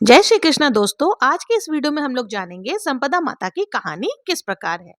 जय श्री कृष्णा दोस्तों। आज के इस वीडियो में हम लोग जानेंगे संपदा माता की कहानी किस प्रकार है।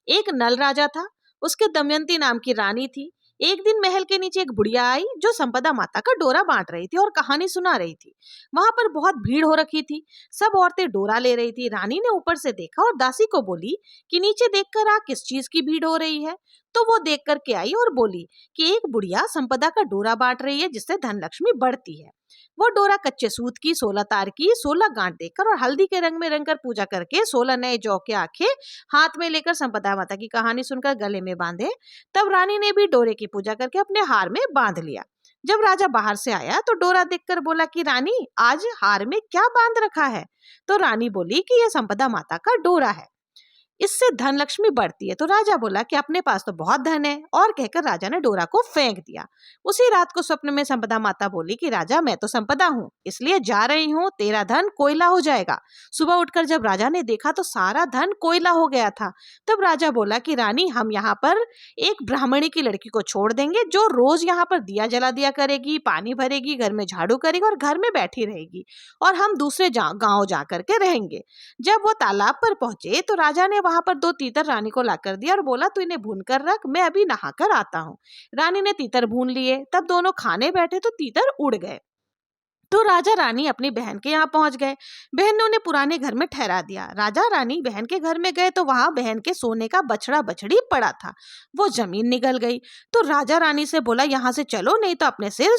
एक नल राजा था, उसके दमयंती नाम की रानी थी। एक दिन महल के नीचे एक बुढ़िया आई जो संपदा माता का डोरा बांट रही थी और कहानी सुना रही थी। वहां पर बहुत भीड़ हो रखी थी, सब औरतें डोरा ले रही थी। रानी ने ऊपर से देखा और दासी को बोली कि नीचे देखकर आ, किस चीज की भीड़ हो रही है। तो वो देख कर के आई और बोली कि एक बुढ़िया संपदा का डोरा बांट रही है जिससे धन लक्ष्मी बढ़ती है। वो डोरा कच्चे सूत की 16 तार की 16 गांठ देकर और हल्दी के रंग में रंगकर पूजा करके 16 नए जौ के आंखें हाथ में लेकर संपदा माता की कहानी सुनकर गले में बांधे। तब रानी ने भी डोरे की पूजा करके अपने हार में बांध लिया। जब राजा बाहर से आया तो डोरा देखकर बोला कि रानी, आज हार में क्या बांध रखा है। तो रानी बोली कि यह संपदा माता का डोरा है, इससे धन लक्ष्मी बढ़ती है। तो राजा बोला कि अपने पास तो बहुत धन है, और कहकर राजा ने डोरा को फेंक दिया। उसी रात को स्वप्न में संपदा माता बोली कि राजा, मैं तो संपदा हूँ, इसलिए जा रही हूँ, तेरा धन कोयला हो जाएगा। सुबह उठकर जब राजा ने देखा तो सारा धन कोयला हो गया था। तब राजा बोला कि रानी, हम यहाँ पर एक ब्राह्मणी की लड़की को छोड़ देंगे जो रोज यहाँ पर दिया जला दिया करेगी, पानी भरेगी, घर में झाड़ू करेगी और घर में बैठी रहेगी, और हम दूसरे गाँव जा करके रहेंगे। जब वो तालाब पर पहुंचे तो राजा ने वहां पर 2 तीतर रानी को लाकर दिया और बोला, तू इन्हें भून कर रख, मैं अभी नहाकर आता हूँ। रानी ने तीतर भून लिए। तब दोनों खाने बैठे तो तीतर उड़ गए। तो राजा रानी अपनी बहन के यहाँ पहुंच गए। बहन ने उन्हें पुराने घर में ठहरा दिया। राजा रानी बहन के घर में गए तो वहां बहन के सोने का बछड़ा बछड़ी पड़ा था। वो जमीन निगल गई। तो राजा रानी से बोला, यहाँ से चलो, नहीं तो अपने सिर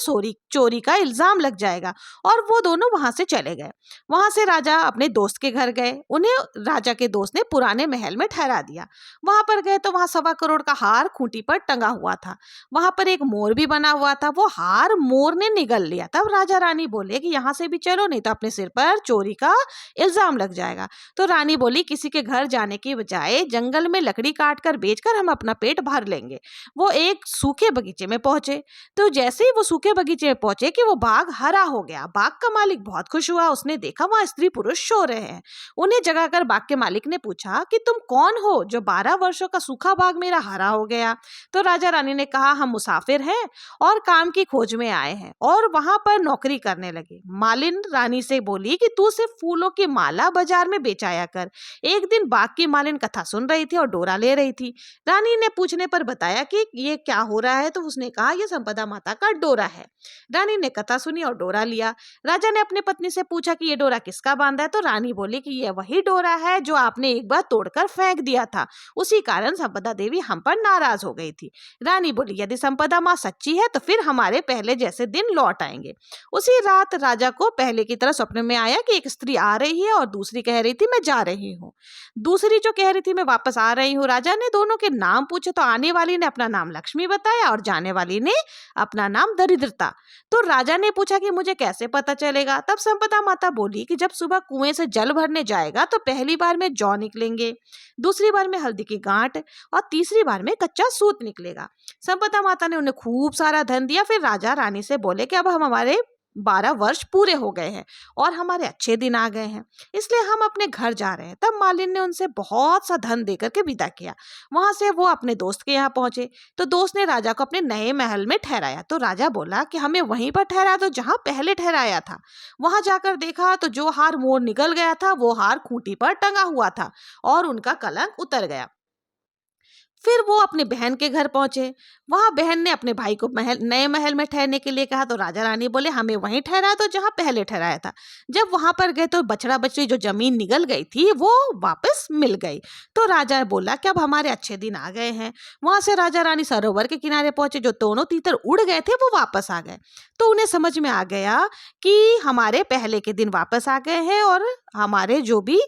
चोरी का इल्जाम लग जाएगा। और वो दोनों वहां से चले गए। वहां से राजा अपने दोस्त के घर गए। उन्हें राजा के दोस्त ने पुराने महल में ठहरा दिया। वहां पर गए तो वहां 1.25 करोड़ का हार खूंटी पर टंगा हुआ था। वहां पर एक मोर भी बना हुआ था। वो हार मोर ने निगल लिया। तब राजा रानी बोले कि यहाँ से भी चलो, नहीं तो अपने सिर पर चोरी का इल्जाम लग जाएगा। तो रानी बोली, किसी के घर जाने की बजाय जंगल में लकड़ी काट कर बेचकर हम अपना पेट भर लेंगे। वो एक सूखे बगीचे में पहुंचे। तो जैसे ही वो सूखे बगीचे में पहुंचे कि वो बाग हरा हो गया। बाग का मालिक बहुत खुश हुआ। उसने देखा वहां स्त्री पुरुष सो रहे हैं। उन्हें जगाकर बाग के मालिक ने पूछा कि तुम कौन हो जो 12 वर्षों का सूखा बाग मेरा हरा हो गया। तो राजा रानी ने कहा, हम मुसाफिर हैं और काम की खोज में आए हैं, और वहां पर नौकरी करने लगे। मालिन रानी से बोली कि तू सिर्फ फूलों की माला बाजार में बेचाया कर। एक दिन बाग की मालिन कथा सुन रही थी और डोरा ले रही थी। रानी ने पूछने पर बताया कि ये क्या हो रहा है। तो उसने कहा, यह संपदा माता का डोरा है। रानी ने कथा सुनी और डोरा लिया। राजा ने अपनी पत्नी से पूछा कि ये डोरा किसका बांधा है। तो रानी बोली कि यह वही डोरा है जो आपने एक बार तोड़कर फेंक दिया था, उसी कारण संपदा देवी हम पर नाराज हो गई थी। रानी बोली, यदि संपदा माँ सच्ची है तो फिर हमारे पहले जैसे दिन लौट आएंगे। उसी रात राजा को पहले की तरह स्वप्न में आया कि एक स्त्री आ रही है और दूसरी कह रही थी मैं जा रही हूँ। दूसरी जो कह रही थी मैं वापस आ रही हूँ। राजा ने दोनों के नाम पूछे तो आने वाली ने अपना नाम लक्ष्मी बताया और जाने वाली ने अपना नाम दरिद्रता। तो राजा ने पूछा कि मुझे कैसे पता चलेगा। तब संपदा माता बोली कि जब सुबह कुएं से जल भरने जाएगा तो पहली बार में जौ निकलेंगे, दूसरी बार में हल्दी की गांठ और तीसरी बार में कच्चा सूत निकलेगा। संपदा माता ने उन्हें खूब सारा धन दिया। फिर राजा रानी से बोले कि अब हम हमारे 12 वर्ष पूरे हो गए हैं और हमारे अच्छे दिन आ गए हैं, इसलिए हम अपने घर जा रहे हैं। तब मालिन ने उनसे बहुत सा धन देकर के विदा किया। वहां से वो अपने दोस्त के यहाँ पहुंचे। तो दोस्त ने राजा को अपने नए महल में ठहराया। तो राजा बोला कि हमें वहीं पर ठहरा दो जहां पहले ठहराया था। वहां जाकर देखा तो जो हार मोर निकल गया था वो हार खूंटी पर टंगा हुआ था और उनका कलंक उतर गया। फिर वो अपनी बहन के घर पहुंचे। वहां बहन ने अपने भाई को नए महल में ठहरने के लिए कहा। तो राजा रानी बोले, हमें वहीं ठहरा दो जहां पहले ठहराया था। जब वहां पर गए तो बछड़ा बछड़ी जो जमीन निगल गई थी वो वापस मिल गई। तो राजा बोला कि अब हमारे अच्छे दिन आ गए हैं। वहां से राजा रानी सरोवर के किनारे पहुंचे। जो दोनों तीतर उड़ गए थे वो वापस आ गए। तो उन्हें समझ में आ गया कि हमारे पहले के दिन वापस आ गए हैं और हमारे जो भी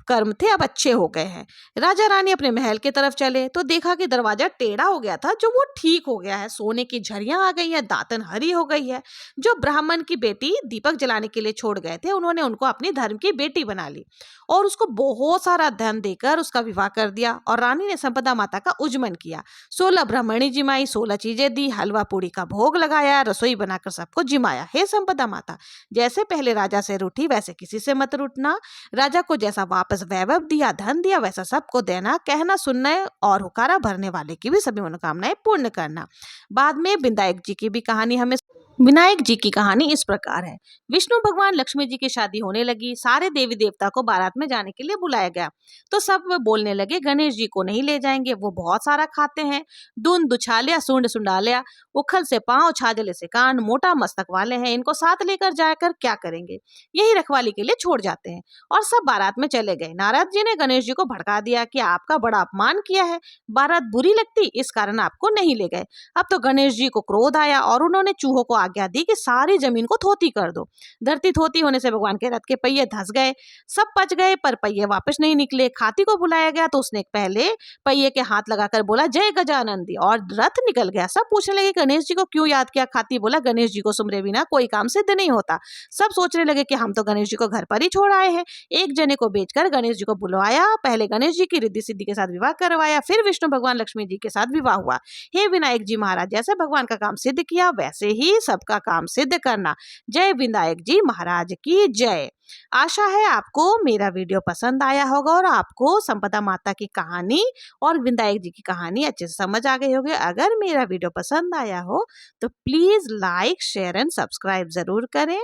कर्म थे अब अच्छे हो गए हैं। राजा रानी अपने महल की तरफ चले तो देखा कि दरवाजा टेढ़ा हो गया था, जो वो ठीक हो गया है। सोने की झरियां आ गई है, दातन हरी हो गई है। जो ब्राह्मण की बेटी दीपक जलाने के लिए छोड़ गए थे उन्होंने उनको अपनी धर्म की बेटी बना ली और उसको बहुत सारा धन देकर उसका विवाह कर दिया। और रानी ने संपदा माता का उज्जमन किया। 16 ब्राह्मणी जिमाई, 16 चीजें दी, हलवा पूड़ी का भोग लगाया, रसोई बनाकर सबको जिमाया। हे संपदा माता, जैसे पहले राजा से रूठी वैसे किसी से मत रूठना। राजा को जैसा वापस वैभव दिया, धन दिया, वैसा सबको देना। कहना सुनना और हुकारा भरने वाले की भी सभी मनोकामनाएं पूर्ण करना। बाद में बिंदायक जी की भी कहानी हमें विनायक जी की कहानी इस प्रकार है। विष्णु भगवान लक्ष्मी जी की शादी होने लगी, सारे देवी देवता को बारात में जाने के लिए बुलाया गया। तो सब बोलने लगे गणेश जी को नहीं ले जाएंगे, वो बहुत सारा खाते हैं। दून दुछालिया सूंड सुंडालिया, उखल से पांव छाजले से कान, मोटा मस्तक वाले हैं, इनको साथ लेकर जाकर क्या करेंगे, यही रखवाली के लिए छोड़ जाते हैं। और सब बारात में चले गए। नारद जी ने गणेश जी को भड़का दिया कि आपका बड़ा अपमान किया है, बारात बुरी लगती इस कारण आपको नहीं ले गए। अब तो गणेश जी को क्रोध आया और उन्होंने चूहों को आज्ञा दी कि सारी जमीन को थोती कर दो। धरती थोती होने से भगवान के रथ के पहिए धंस गए, सब पच गए पर पहिए वापस नहीं निकले। खाती को बुलाया गया तो उसने पहले पहिए के हाथ लगाकर बोला जय गजानंदी, और रथ निकल गया। सब पूछने लगे गणेश जी को क्यों याद किया। खाती बोला गणेश जी को सुमरे बिना कोई काम सिद्ध नहीं होता। सब सोचने लगे कि हम तो गणेश जी को घर पर ही छोड़ आए हैं। एक जने को बेचकर गणेश जी को बुलवाया, पहले गणेश जी की रिद्धि सिद्धि के साथ विवाह करवाया, फिर विष्णु भगवान लक्ष्मी जी के साथ विवाह हुआ। हे विनायक जी महाराज, जैसे भगवान का काम सिद्ध किया वैसे ही सबका काम सिद्ध करना। जय विनायक जी महाराज की जय। आशा है आपको मेरा वीडियो पसंद आया होगा और आपको संपदा माता की कहानी और विनायक जी की कहानी अच्छे से समझ आ गई होगी। अगर मेरा वीडियो पसंद आया हो तो please like share and subscribe जरूर करें।